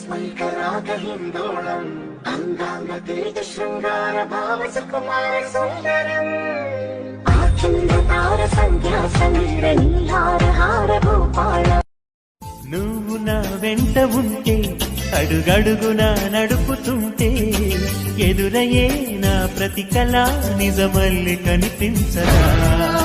స్మైకరాగహిందోళం అంగాంగ తేజ శృంగార భావ సుకుమార సుందరం ఆచంద్ర తార సంధ్యా సమీర నీహార హార భూపాల. నువ్వు నా వెంట ఉంటే అడుగడుగునా నడుపుతుంటే ఎదురయ్యే నా ప్రతి కళ నిజమల్లి కనిపించదా.